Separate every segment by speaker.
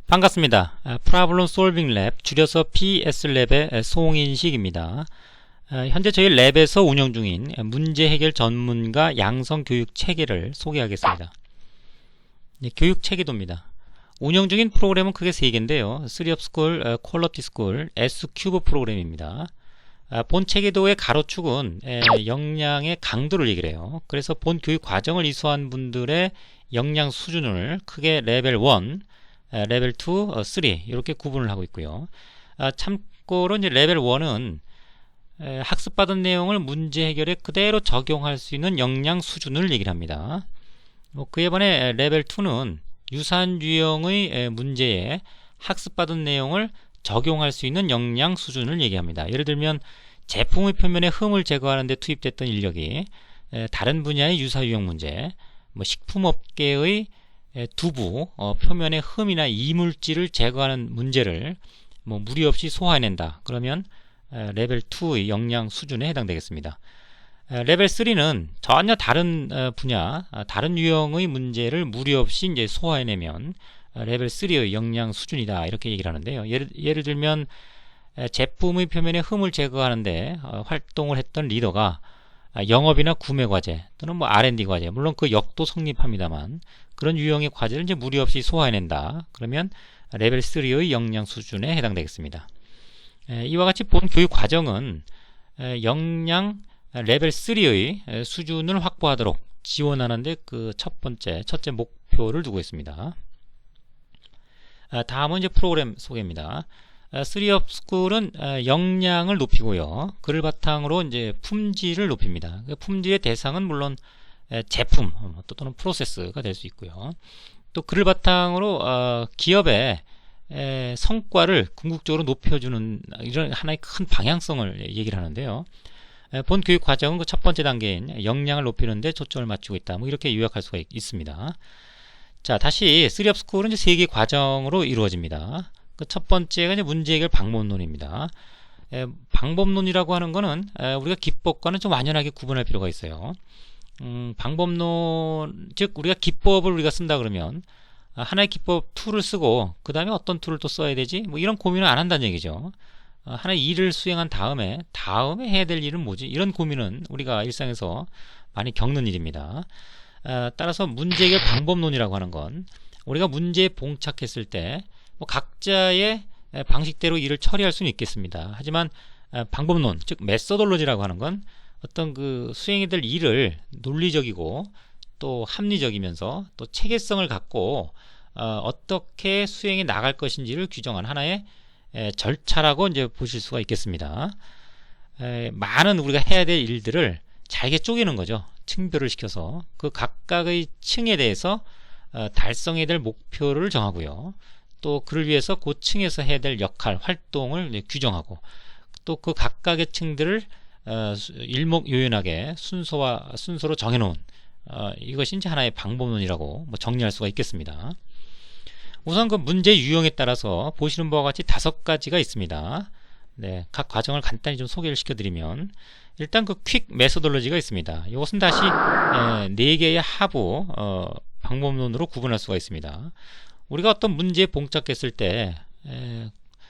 Speaker 1: 반갑습니다. Problem Solving Lab, 줄여서 PSLab의 송인식입니다. 현재 저희 랩에서 운영 중인 문제 해결 전문가 양성 교육 체계를 소개하겠습니다. 교육 체계도입니다. 운영 중인 프로그램은 크게 3개인데요. 3up School, Quality School, S큐브 프로그램입니다. 본 체계도의 가로축은 역량의 강도를 얘기를 해요. 그래서 본 교육 과정을 이수한 분들의 역량 수준을 크게 레벨 1, 레벨 2, 3 이렇게 구분을 하고 있고요. 참고로 이제 레벨 1은 학습받은 내용을 문제 해결에 그대로 적용할 수 있는 역량 수준을 얘기를 합니다. 그에 반해 레벨 2는 유사한 유형의 문제에 학습받은 내용을 적용할 수 있는 역량 수준을 얘기합니다. 예를 들면 제품의 표면에 흠을 제거하는 데 투입됐던 인력이 다른 분야의 유사 유형 문제, 식품업계의 두부 표면에 흠이나 이물질을 제거하는 문제를 무리 없이 소화해낸다. 그러면 레벨 2의 역량 수준에 해당되겠습니다. 레벨 3는 전혀 다른 분야, 다른 유형의 문제를 무리 없이 이제 소화해내면 레벨 3의 역량 수준이다. 이렇게 얘기를 하는데요. 예를 들면 제품의 표면에 흠을 제거하는데 활동을 했던 리더가 영업이나 구매 과제 또는 R&D 과제, 물론 그 역도 성립합니다만 그런 유형의 과제를 이제 무리 없이 소화해낸다. 그러면 레벨 3의 역량 수준에 해당되겠습니다. 이와 같이 본 교육 과정은 역량 레벨 3의 수준을 확보하도록 지원하는데 그 첫째 목표를 두고 있습니다. 다음은 이제 프로그램 소개입니다. 3up School은 역량을 높이고요. 그를 바탕으로 이제 품질을 높입니다. 품질의 대상은 물론 제품 또는 프로세스가 될 수 있고요. 또 그를 바탕으로 기업의 성과를 궁극적으로 높여주는 이런 하나의 큰 방향성을 얘기를 하는데요. 본 교육 과정은 그 첫 번째 단계인 역량을 높이는 데 초점을 맞추고 있다. 이렇게 요약할 수가 있습니다. 자, 다시 3up School은 이제 3개 과정으로 이루어집니다. 그 첫 번째가 이제 문제 해결 방법론입니다. 방법론이라고 하는 거는 우리가 기법과는 좀 완연하게 구분할 필요가 있어요. 방법론, 즉 우리가 기법을 우리가 쓴다 그러면 하나의 기법 툴을 쓰고 그 다음에 어떤 툴을 또 써야 되지? 이런 고민을 안 한다는 얘기죠. 하나의 일을 수행한 다음에 해야 될 일은 뭐지? 이런 고민은 우리가 일상에서 많이 겪는 일입니다. 따라서 문제 해결 방법론이라고 하는 건 우리가 문제에 봉착했을 때 각자의 방식대로 일을 처리할 수는 있겠습니다. 하지만 방법론, 즉 메소돌로지라고 하는 건 어떤 그 수행이 될 일을 논리적이고 또 합리적이면서 또 체계성을 갖고 어떻게 수행해 나갈 것인지를 규정한 하나의 절차라고 이제 보실 수가 있겠습니다. 많은 우리가 해야 될 일들을 잘게 쪼개는 거죠. 층별을 시켜서 그 각각의 층에 대해서 달성해야 될 목표를 정하고요. 또 그를 위해서 그 층에서 해야 될 역할, 활동을 규정하고 또 그 각각의 층들을 일목요연하게 순서로 정해놓은 이것이 이제 하나의 방법론이라고 정리할 수가 있겠습니다. 우선 그 문제 유형에 따라서 보시는 바와 같이 5가지가 있습니다. 네, 각 과정을 간단히 좀 소개를 시켜드리면 일단 그 퀵 메소돌로지가 있습니다. 이것은 다시 4개의 하부 방법론으로 구분할 수가 있습니다. 우리가 어떤 문제에 봉착했을 때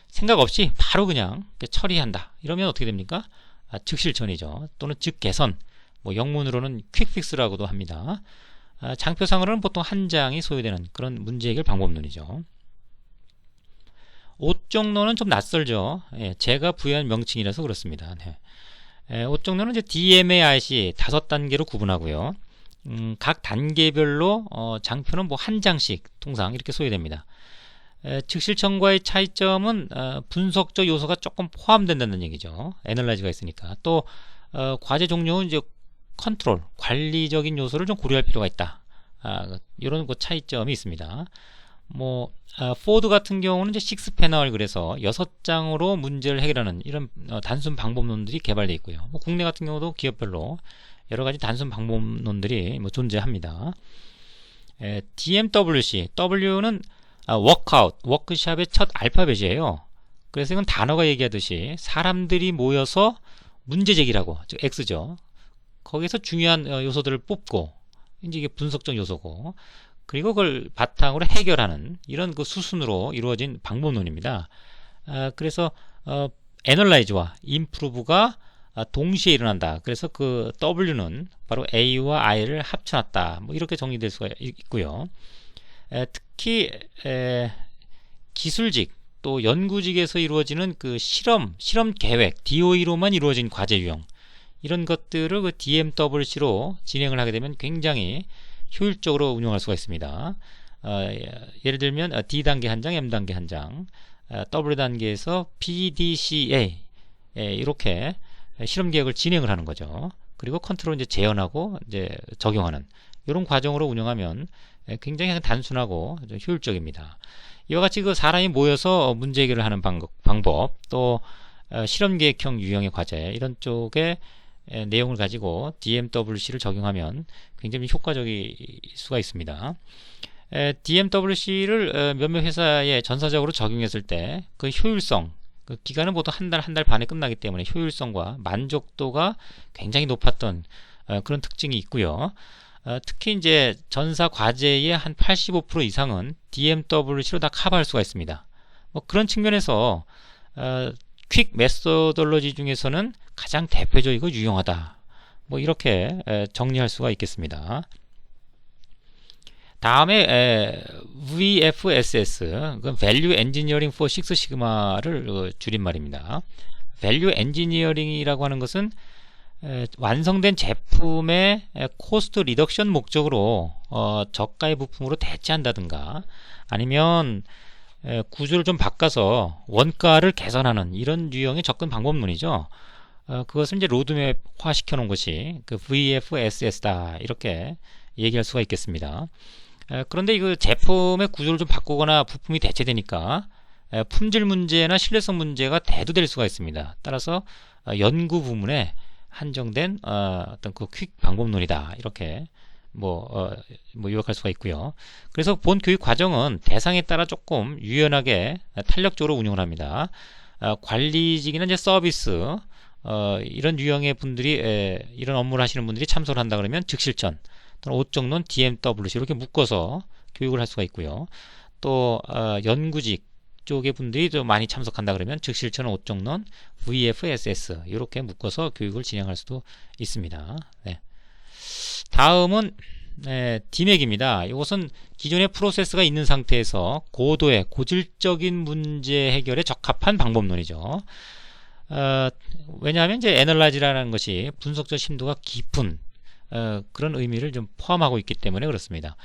Speaker 1: 생각 없이 바로 그냥 처리한다. 이러면 어떻게 됩니까? 즉실천이죠. 또는 즉개선, 영문으로는 퀵픽스라고도 합니다. 장표상으로는 보통 한 장이 소요되는 그런 문제 해결 방법론이죠. 5종론은 좀 낯설죠. 제가 부여한 명칭이라서 그렇습니다. 5종론은 이제 DMAIC 5단계로 구분하고요. 각 단계별로 장표는 한 장씩 통상 이렇게 소요됩니다. 즉실천과의 차이점은 분석적 요소가 조금 포함된다는 얘기죠. 애널라이즈가 있으니까. 또 과제 종류는 이제 컨트롤, 관리적인 요소를 좀 고려할 필요가 있다. 이런 차이점이 있습니다. 포드 같은 경우는 이제 6패널, 그래서 6장으로 문제를 해결하는 이런 단순 방법론들이 개발되어 있고요. 국내 같은 경우도 기업별로 여러 가지 단순 방법론들이 존재합니다. DMWC, W는 워크샵의 첫 알파벳이에요. 그래서 이건 단어가 얘기하듯이 사람들이 모여서 문제 제기라고, 즉 X죠. 거기서 중요한 요소들을 뽑고 이제 이게 분석적 요소고, 그리고 그걸 바탕으로 해결하는 이런 그 수순으로 이루어진 방법론입니다. 그래서 애널라이즈와 임프루브가 동시에 일어난다. 그래서 그 W는 바로 A와 I를 합쳐놨다. 뭐 이렇게 정리될 수가 있고요. 특히 기술직 또 연구직에서 이루어지는 그 실험 계획 DOE로만 이루어진 과제 유형 이런 것들을 그 DMWC로 진행을 하게 되면 굉장히 효율적으로 운용할 수가 있습니다. 예를 들면 D단계 한 장, M단계 한 장, W단계에서 PDCA 이렇게 실험 계획을 진행을 하는 거죠. 그리고 컨트롤 이제 재현하고 이제 적용하는 이런 과정으로 운영하면 굉장히 단순하고 효율적입니다. 이와 같이 그 사람이 모여서 문제 해결을 하는 방법 또 실험 계획형 유형의 과제 이런 쪽의 내용을 가지고 DMWC를 적용하면 굉장히 효과적일 수가 있습니다. DMWC를 몇몇 회사에 전사적으로 적용했을 때 그 효율성, 그 기간은 보통 한 달 반에 끝나기 때문에 효율성과 만족도가 굉장히 높았던 그런 특징이 있고요. 특히 이제 전사 과제의 한 85% 이상은 DMWC로 다 커버할 수가 있습니다. 뭐 그런 측면에서 퀵 메소돌로지 중에서는 가장 대표적이고 유용하다. 뭐 이렇게 정리할 수가 있겠습니다. 다음에 VFSS, Value Engineering for Six Sigma를 줄임말입니다. Value Engineering이라고 하는 것은 완성된 제품의 코스트 리덕션 목적으로 저가의 부품으로 대체한다든가 아니면 구조를 좀 바꿔서 원가를 개선하는 이런 유형의 접근 방법론이죠. 그것을 이제 로드맵화 시켜놓은 것이 그 VFSS다 이렇게 얘기할 수가 있겠습니다. 그런데 이 제품의 구조를 좀 바꾸거나 부품이 대체되니까 품질 문제나 신뢰성 문제가 대두될 수가 있습니다. 따라서 연구 부문에 한정된 어떤 그 퀵 방법론이다 이렇게 요약할 수가 있고요. 그래서 본 교육 과정은 대상에 따라 조금 유연하게 탄력적으로 운영을 합니다. 관리직이나 이제 서비스 이런 유형의 분들이 이런 업무를 하시는 분들이 참석을 한다 그러면 즉실전 또는 옷정론 DMWC 이렇게 묶어서 교육을 할 수가 있고요. 또 연구직 쪽의 분들이 좀 많이 참석한다 그러면 즉실천 옷정론 VFSS 이렇게 묶어서 교육을 진행할 수도 있습니다. 네. 다음은 DMAC입니다. 이것은 기존의 프로세스가 있는 상태에서 고도의 고질적인 문제 해결에 적합한 방법론이죠. 왜냐하면 이제 애널라이즈라는 것이 분석적 심도가 깊은 그런 의미를 좀 포함하고 있기 때문에 그렇습니다.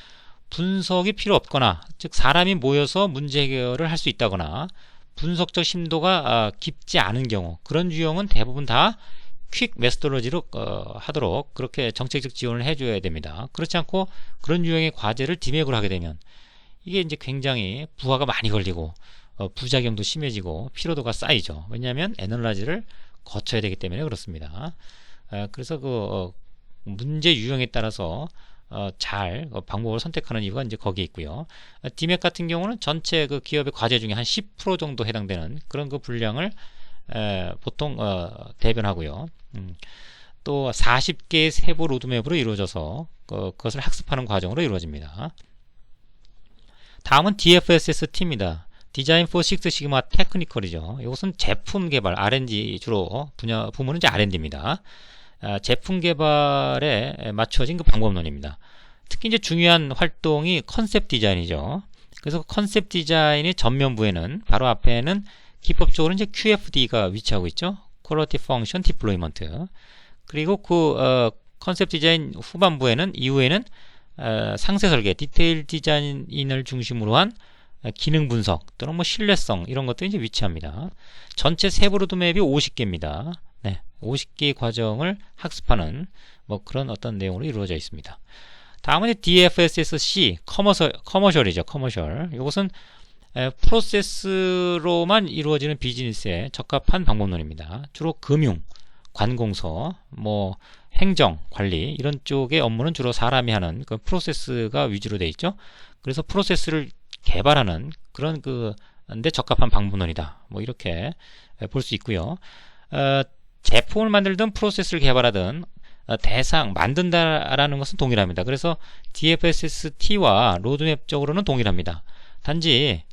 Speaker 1: 분석이 필요 없거나 즉 사람이 모여서 문제 해결을 할 수 있다거나 분석적 심도가 깊지 않은 경우 그런 유형은 대부분 다 퀵 메소돌로지로 하도록 그렇게 정책적 지원을 해줘야 됩니다. 그렇지 않고 그런 유형의 과제를 DMAC으로 하게 되면 이게 이제 굉장히 부하가 많이 걸리고 부작용도 심해지고 피로도가 쌓이죠. 왜냐하면 애널라이즈를 거쳐야 되기 때문에 그렇습니다. 그래서 그 문제 유형에 따라서 잘 방법을 선택하는 이유가 이제 거기에 있고요. DMAC 같은 경우는 전체 그 기업의 과제 중에 한 10% 정도 해당되는 그런 그 분량을 보통 대변하고요. 또 40개의 세부 로드맵으로 이루어져서 그것을 학습하는 과정으로 이루어집니다. 다음은 DFSS-T입니다. 디자인 for Six Sigma 테크니컬이죠. 이것은 제품 개발 R&D 주로 부문은 이제 R&D입니다. 제품 개발에 맞춰진 그 방법론입니다. 특히 이제 중요한 활동이 컨셉 디자인이죠. 그래서 컨셉 디자인의 전면부에는 바로 앞에는 기법적으로 이제 QFD가 위치하고 있죠. Quality Function Deployment. 그리고 그 컨셉 디자인 후반부에는 이후에는 상세 설계, 디테일 디자인을 중심으로 한 기능 분석 또는 뭐 신뢰성 이런 것들이 이제 위치합니다. 전체 세부 로드맵이 50개입니다. 네, 50개의 과정을 학습하는 뭐 그런 어떤 내용으로 이루어져 있습니다. 다음은 DFSS-C 커머셜이죠. 커머셜. 이것은 프로세스로만 이루어지는 비즈니스에 적합한 방법론입니다. 주로 금융, 관공서, 뭐 행정, 관리 이런 쪽의 업무는 주로 사람이 하는 그 프로세스가 위주로 되어 있죠. 그래서 프로세스를 개발하는 그런 그데 적합한 방법론이다. 뭐 이렇게 볼 수 있고요. 제품을 만들든 프로세스를 개발하든 대상 만든다라는 것은 동일합니다. 그래서 DFSST와 로드맵적으로는 동일합니다. 단지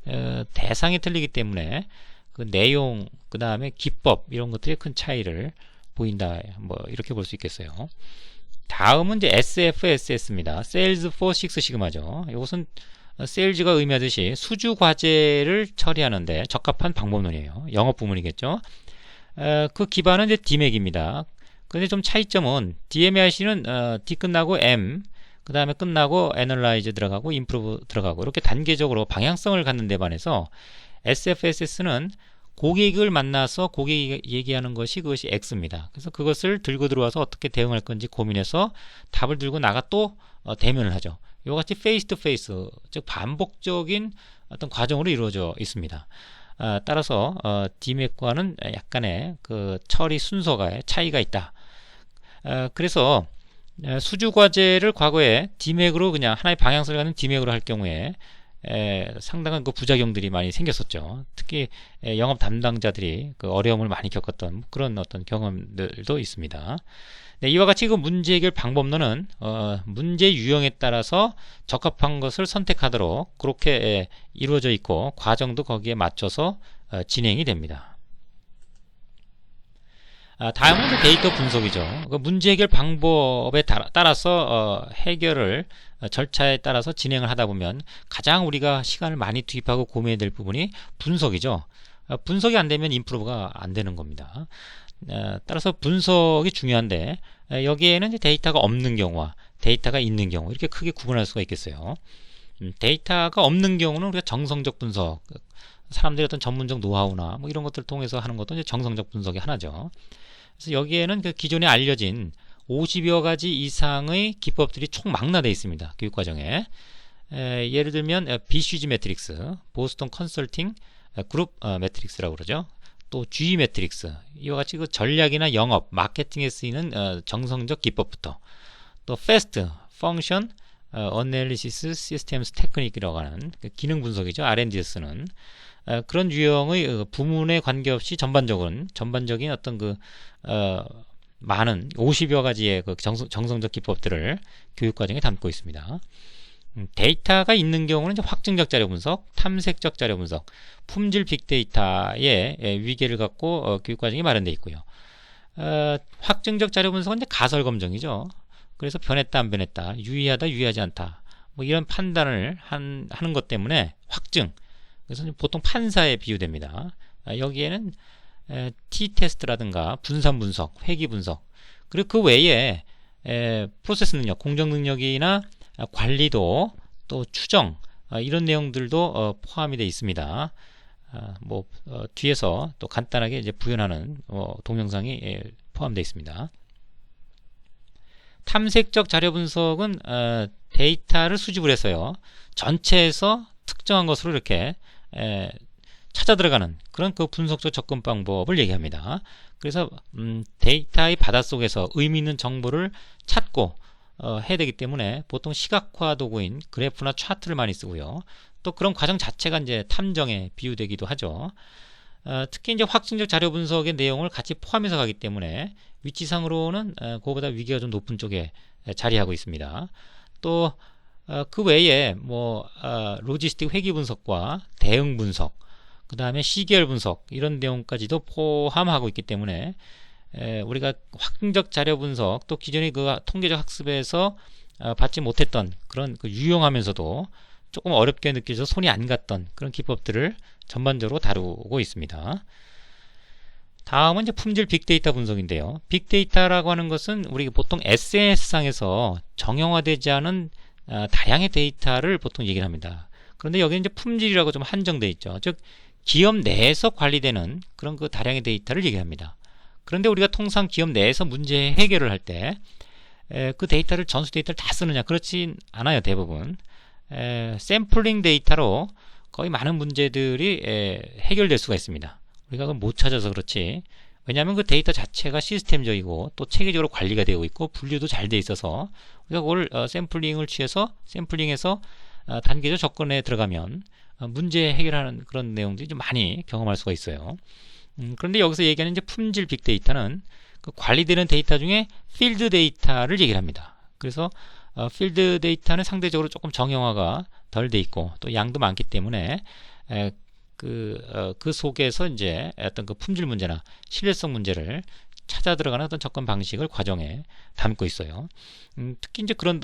Speaker 1: 대상이 틀리기 때문에 그 내용, 그 다음에 기법 이런 것들이 큰 차이를 보인다. 뭐 이렇게 볼 수 있겠어요. 다음은 이제 SFSS입니다. Sales for Six Sigma죠. 이것은 세일즈가 의미하듯이 수주 과제를 처리하는데 적합한 방법론이에요. 영업 부문이겠죠. 그 기반은 이제 DMAC입니다. 근데 좀 차이점은 DMAC는 D 끝나고 M, 그 다음에 끝나고 Analyze 들어가고 Improve 들어가고 이렇게 단계적으로 방향성을 갖는 데 반해서 SFSS는 고객을 만나서 고객이 얘기하는 것이 그것이 X입니다. 그래서 그것을 들고 들어와서 어떻게 대응할 건지 고민해서 답을 들고 나가 또 대면을 하죠. 이와 같이 페이스 투 페이스, 즉 반복적인 어떤 과정으로 이루어져 있습니다. 따라서 DMAC과는 약간의 그 처리 순서가 차이가 있다. 그래서 수주 과제를 과거에 DMAC으로 그냥 하나의 방향성을 갖는 DMAC으로 할 경우에 상당한 그 부작용들이 많이 생겼었죠. 특히 영업 담당자들이 그 어려움을 많이 겪었던 그런 어떤 경험들도 있습니다. 네, 이와 같이 그 문제 해결 방법론은 문제 유형에 따라서 적합한 것을 선택하도록 그렇게 이루어져 있고 과정도 거기에 맞춰서 진행이 됩니다. 다음은 데이터 분석이죠. 그 문제 해결 방법에 따라서 해결을 절차에 따라서 진행을 하다 보면 가장 우리가 시간을 많이 투입하고 고민해야 될 부분이 분석이죠. 분석이 안 되면 임프로브가 안 되는 겁니다. 따라서 분석이 중요한데 여기에는 이제 데이터가 없는 경우와 데이터가 있는 경우 이렇게 크게 구분할 수가 있겠어요. 데이터가 없는 경우는 우리가 정성적 분석, 사람들의 어떤 전문적 노하우나 뭐 이런 것들을 통해서 하는 것도 이제 정성적 분석의 하나죠. 그래서 여기에는 그 기존에 알려진 50여 가지 이상의 기법들이 총망라되어 있습니다. 교육과정에. 예를 들면 BCG 매트릭스, 보스턴 컨설팅 그룹 매트릭스라고 그러죠. 또 GE 매트릭스, 이와 같이 그 전략이나 영업, 마케팅에 쓰이는 정성적 기법부터 또 FAST, Function, Analysis Systems Technique이라고 하는 그 기능 분석이죠. R&D에 쓰는 그런 유형의 부문에 관계없이 전반적인 어떤 그 많은 50여 가지의 그 정성적 기법들을 교육과정에 담고 있습니다. 데이터가 있는 경우는 이제 확증적 자료 분석, 탐색적 자료 분석, 품질 빅데이터의 위계를 갖고 교육과정이 마련되어 있고요. 확증적 자료 분석은 이제 가설 검증이죠. 그래서 변했다 안 변했다, 유의하다 유의하지 않다, 뭐 이런 판단을 하는 것 때문에 확증. 그래서 보통 판사에 비유됩니다. 여기에는 T-테스트라든가 분산 분석, 회귀 분석, 그리고 그 외에 프로세스 능력, 공정 능력이나 관리도 또 추정 이런 내용들도 포함이 되어 있습니다. 뒤에서 또 간단하게 이제 구현하는 동영상이 포함되어 있습니다. 탐색적 자료 분석은 데이터를 수집을 해서요, 전체에서 특정한 것으로 이렇게 찾아 들어가는 그런 그 분석적 접근 방법을 얘기합니다. 그래서 데이터의 바닷속에서 의미 있는 정보를 찾고 해야 되기 때문에 보통 시각화 도구인 그래프나 차트를 많이 쓰고요. 또 그런 과정 자체가 이제 탐정에 비유되기도 하죠. 특히 이제 확증적 자료 분석의 내용을 같이 포함해서 가기 때문에 위치상으로는 그거보다 위계가 좀 높은 쪽에 자리하고 있습니다. 또 그 외에 로지스틱 회귀 분석과 대응 분석, 그 다음에 시계열 분석 이런 내용까지도 포함하고 있기 때문에 우리가 확증적 자료 분석, 또 기존의 그 통계적 학습에서 받지 못했던 그런 그 유용하면서도 조금 어렵게 느껴져서 손이 안 갔던 그런 기법들을 전반적으로 다루고 있습니다. 다음은 이제 품질 빅데이터 분석인데요. 빅데이터라고 하는 것은 우리가 보통 SNS상에서 정형화되지 않은 다양의 데이터를 보통 얘기를 합니다. 그런데 여기는 이제 품질이라고 좀 한정되어 있죠. 즉 기업 내에서 관리되는 그런 그 다량의 데이터를 얘기합니다. 그런데 우리가 통상 기업 내에서 문제 해결을 할 때 그 데이터를 전수 데이터를 다 쓰느냐, 그렇진 않아요. 대부분 샘플링 데이터로 거의 많은 문제들이 해결될 수가 있습니다. 우리가 그걸 못 찾아서 그렇지, 왜냐하면 그 데이터 자체가 시스템적이고 또 체계적으로 관리가 되고 있고 분류도 잘 돼 있어서 우리가 그걸 샘플링해서 단계적 접근에 들어가면 문제 해결하는 그런 내용들이 좀 많이 경험할 수가 있어요. 그런데 여기서 얘기하는 이제 품질 빅데이터는 그 관리되는 데이터 중에 필드 데이터를 얘기를 합니다. 그래서 필드 데이터는 상대적으로 조금 정형화가 덜 돼 있고 또 양도 많기 때문에 그 속에서 이제 어떤 그 품질 문제나 신뢰성 문제를 찾아 들어가는 어떤 접근 방식을 과정에 담고 있어요. 특히 이제 그런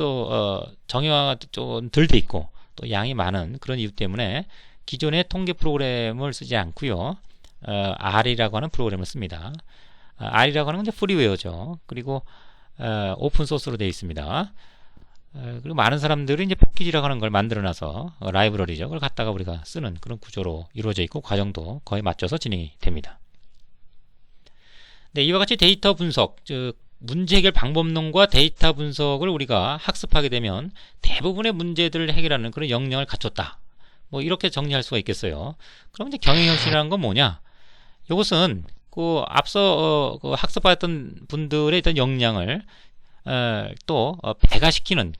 Speaker 1: 정형화가 좀 덜 돼 있고 또 양이 많은 그런 이유 때문에 기존의 통계 프로그램을 쓰지 않고요. R이라고 하는 프로그램을 씁니다. R이라고 하는 건 이제 프리웨어죠. 그리고 오픈 소스로 되어 있습니다. 그리고 많은 사람들이 이제 패키지라고 하는 걸 만들어놔서 라이브러리죠. 그걸 갖다가 우리가 쓰는 그런 구조로 이루어져 있고 과정도 거의 맞춰서 진행이 됩니다. 네, 이와 같이 데이터 분석, 즉 문제 해결 방법론과 데이터 분석을 우리가 학습하게 되면 대부분의 문제들을 해결하는 그런 역량을 갖췄다. 뭐 이렇게 정리할 수가 있겠어요. 그럼 이제 경영혁신이라는 건 뭐냐? 이것은 그 앞서 학습받았던 분들의 어떤 역량을 또 배가시키는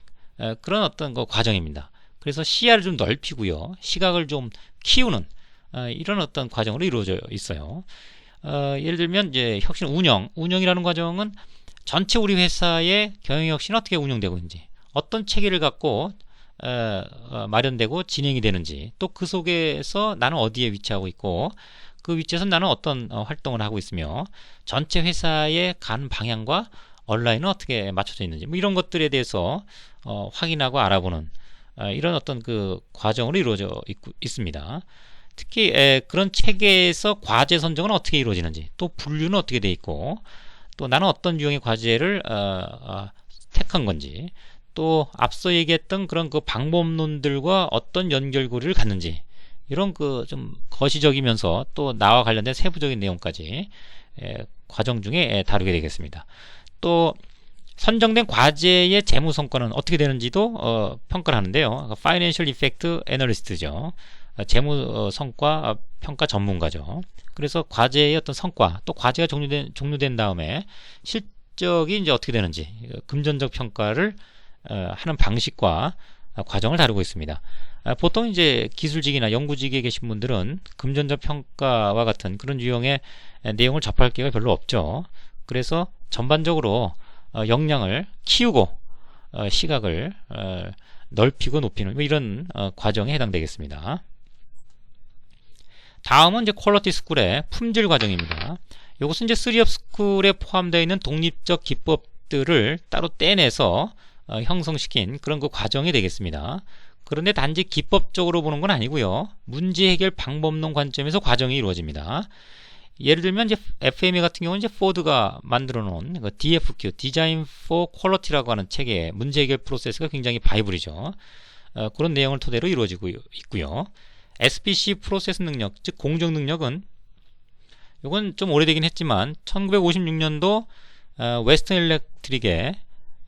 Speaker 1: 그런 어떤 과정입니다. 그래서 시야를 좀 넓히고요, 시각을 좀 키우는 이런 어떤 과정으로 이루어져 있어요. 예를 들면 이제 혁신 운영이라는 과정은 전체 우리 회사의 경영혁신이 어떻게 운영되고 있는지, 어떤 체계를 갖고 마련되고 진행이 되는지, 또 그 속에서 나는 어디에 위치하고 있고 그 위치에서 나는 어떤 활동을 하고 있으며 전체 회사의 가는 방향과 온라인은 어떻게 맞춰져 있는지, 뭐 이런 것들에 대해서 확인하고 알아보는 이런 어떤 그 과정으로 이루어져 있습니다. 특히 그런 체계에서 과제 선정은 어떻게 이루어지는지, 또 분류는 어떻게 돼 있고, 또 나는 어떤 유형의 과제를 택한 건지, 또 앞서 얘기했던 그런 그 방법론들과 어떤 연결고리를 갖는지, 이런 그 좀 거시적이면서 또 나와 관련된 세부적인 내용까지 과정 중에 다루게 되겠습니다. 또 선정된 과제의 재무 성과는 어떻게 되는지도 평가를 하는데요. Financial Effect Analyst죠. 재무 성과 평가 전문가죠. 그래서 과제의 어떤 성과, 또 과제가 종료된 다음에 실적이 이제 어떻게 되는지 금전적 평가를 하는 방식과 과정을 다루고 있습니다. 보통 이제 기술직이나 연구직에 계신 분들은 금전적 평가와 같은 그런 유형의 내용을 접할 기회가 별로 없죠. 그래서 전반적으로 역량을 키우고 시각을 넓히고 높이는 뭐 이런 과정에 해당되겠습니다. 다음은 이제 퀄리티 스쿨의 품질 과정입니다. 이것은 이제 3업 스쿨에 포함되어 있는 독립적 기법들을 따로 떼내서 형성시킨 그런 그 과정이 되겠습니다. 그런데 단지 기법적으로 보는 건 아니고요, 문제 해결 방법론 관점에서 과정이 이루어집니다. 예를 들면 이제 FME 같은 경우는 이제 포드가 만들어 놓은 그 DFQ, Design for Quality라고 하는 책의 문제 해결 프로세스가 굉장히 바이블이죠. 그런 내용을 토대로 이루어지고 있고요. SPC 프로세스 능력, 즉 공정 능력은 이건 좀 오래되긴 했지만 1956년도 웨스턴 일렉트릭의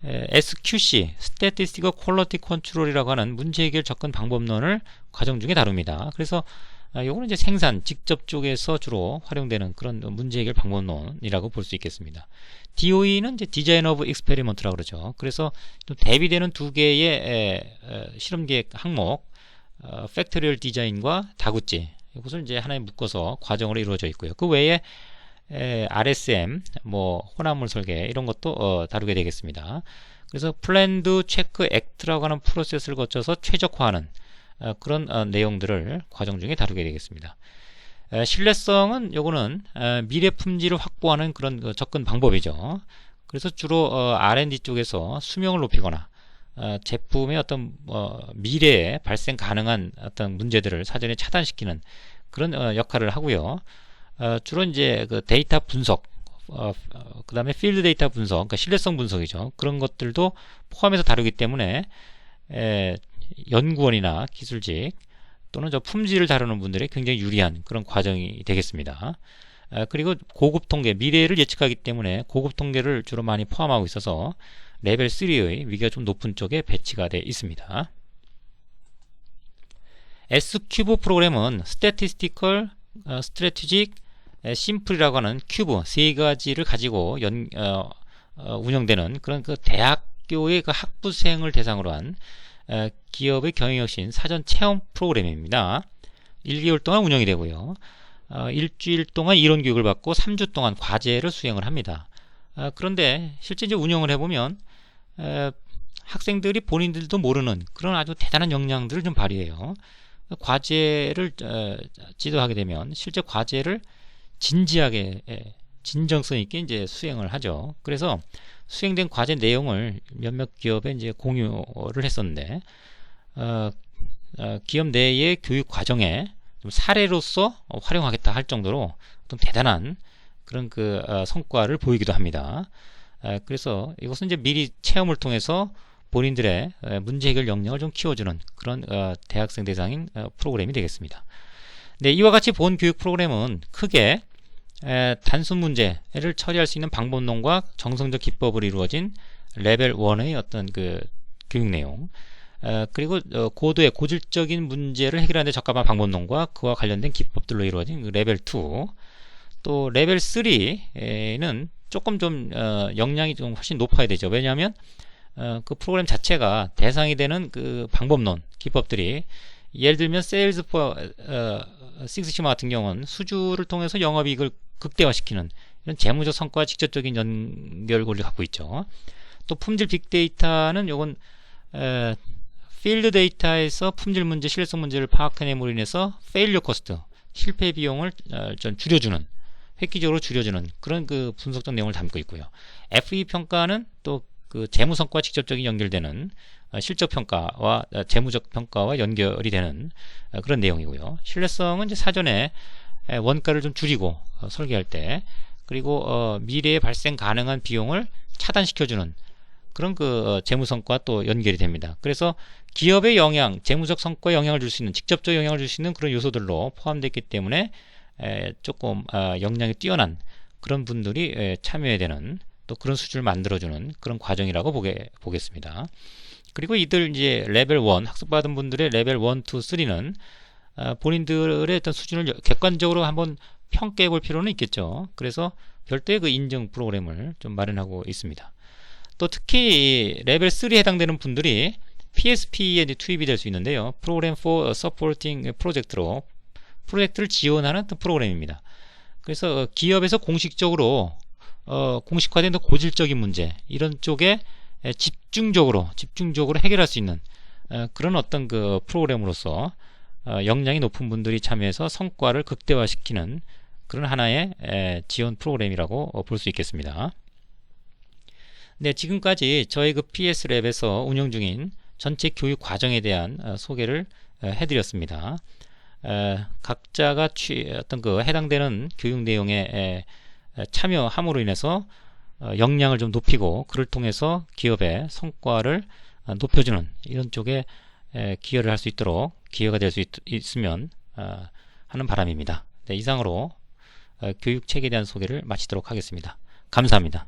Speaker 1: SQC, Statistical Quality Control이라고 하는 문제 해결 접근 방법론을 과정 중에 다룹니다. 그래서 이거는 이제 생산, 직접 쪽에서 주로 활용되는 그런 문제 해결 방법론이라고 볼 수 있겠습니다. DOE는 이제 Design of Experiment라고 그러죠. 그래서 또 대비되는 두 개의 실험 계획 항목, 팩토리얼 디자인과 다구지, 이것을 이제 하나에 묶어서 과정으로 이루어져 있고요. 그 외에 RSM, 뭐 혼합물 설계 이런 것도 다루게 되겠습니다. 그래서 플랜드 체크 액트라고 하는 프로세스를 거쳐서 최적화하는 그런 내용들을 과정 중에 다루게 되겠습니다. 신뢰성은 요거는 미래 품질을 확보하는 그런 접근 방법이죠. 그래서 주로 R&D 쪽에서 수명을 높이거나 제품의 어떤 미래에 발생 가능한 어떤 문제들을 사전에 차단시키는 그런 역할을 하고요. 주로 이제 그 데이터 분석, 그 다음에 필드 데이터 분석, 그러니까 신뢰성 분석이죠. 그런 것들도 포함해서 다루기 때문에 연구원이나 기술직 또는 저 품질을 다루는 분들이 굉장히 유리한 그런 과정이 되겠습니다. 그리고 고급 통계, 미래를 예측하기 때문에 고급 통계를 주로 많이 포함하고 있어서 레벨 3의 위기가 좀 높은 쪽에 배치가 되어 있습니다. S큐브 프로그램은 Statistical, Strategic, Simple이라고 하는 큐브 세 가지를 가지고 운영되는 그런 그 대학교의 그 학부생을 대상으로 한 기업의 경영혁신 사전 체험 프로그램입니다. 1개월 동안 운영이 되고요. 일주일 동안 이론 교육을 받고 3주 동안 과제를 수행을 합니다. 그런데 실제 이제 운영을 해보면 학생들이 본인들도 모르는 그런 아주 대단한 역량들을 좀 발휘해요. 과제를 지도하게 되면 실제 과제를 진지하게 진정성 있게 이제 수행을 하죠. 그래서 수행된 과제 내용을 몇몇 기업에 이제 공유를 했었는데 기업 내의 교육 과정에 좀 사례로서 활용하겠다 할 정도로 좀 대단한 그런 성과를 보이기도 합니다. 그래서 이것은 이제 미리 체험을 통해서 본인들의 문제 해결 역량을 좀 키워주는 그런 대학생 대상인 프로그램이 되겠습니다. 네, 이와 같이 본 교육 프로그램은 크게 단순 문제를 처리할 수 있는 방법론과 정성적 기법으로 이루어진 레벨 1의 어떤 교육 내용, 그리고 고도의 고질적인 문제를 해결하는 데 적합한 방법론과 그와 관련된 기법들로 이루어진 레벨 2, 또 레벨 3는 조금 좀 역량이 좀 훨씬 높아야 되죠. 왜냐하면 그 프로그램 자체가 대상이 되는 방법론, 기법들이 예를 들면 세일즈 포 식스시마 같은 경우는 수주를 통해서 영업이익을 극대화시키는 이런 재무적 성과와 직접적인 연결고리를 갖고 있죠. 또 품질 빅데이터는 요건 필드 데이터에서 품질 문제, 신뢰성 문제를 파악해냄으로 인해서 페일리어 코스트, 실패 비용을 좀 줄여주는, 획기적으로 줄여주는 그런 분석적 내용을 담고 있고요. FE 평가는 또 재무 성과와 직접적인 연결되는 실적 평가와 재무적 평가와 연결이 되는 그런 내용이고요. 신뢰성은 이제 사전에 원가를 좀 줄이고 설계할 때, 그리고 미래에 발생 가능한 비용을 차단시켜주는 그런 재무 성과와 또 연결이 됩니다. 그래서 기업의 영향, 재무적 성과에 영향을 줄 수 있는, 직접적 영향을 줄 수 있는 그런 요소들로 포함되어 있기 때문에 조금 역량이 뛰어난 그런 분들이 참여해야 되는 또 그런 수준을 만들어주는 그런 과정이라고 보겠습니다. 그리고 이들 이제 레벨 1 학습받은 분들의 레벨 1, 2, 3는 본인들의 어떤 수준을 객관적으로 한번 평가해 볼 필요는 있겠죠. 그래서 별도의 인증 프로그램을 좀 마련하고 있습니다. 또 특히 레벨 3에 해당되는 분들이 PSP에 투입이 될 수 있는데요. 프로그램 for Supporting 프로젝트로 프로젝트를 지원하는 프로그램입니다. 그래서 기업에서 공식적으로 공식화된 더 고질적인 문제 이런 쪽에 집중적으로 해결할 수 있는 그런 어떤 프로그램으로서 역량이 높은 분들이 참여해서 성과를 극대화시키는 그런 하나의 지원 프로그램이라고 볼 수 있겠습니다. 네, 지금까지 저희 PS랩에서 운영 중인 전체 교육 과정에 대한 소개를 해드렸습니다. 각자가 어떤 해당되는 교육 내용에 참여함으로 인해서 역량을 좀 높이고 그를 통해서 기업의 성과를 높여주는 이런 쪽에 기여를 할 수 있도록 기여가 될 수 있으면 하는 바람입니다. 네, 이상으로 교육 체계에 대한 소개를 마치도록 하겠습니다. 감사합니다.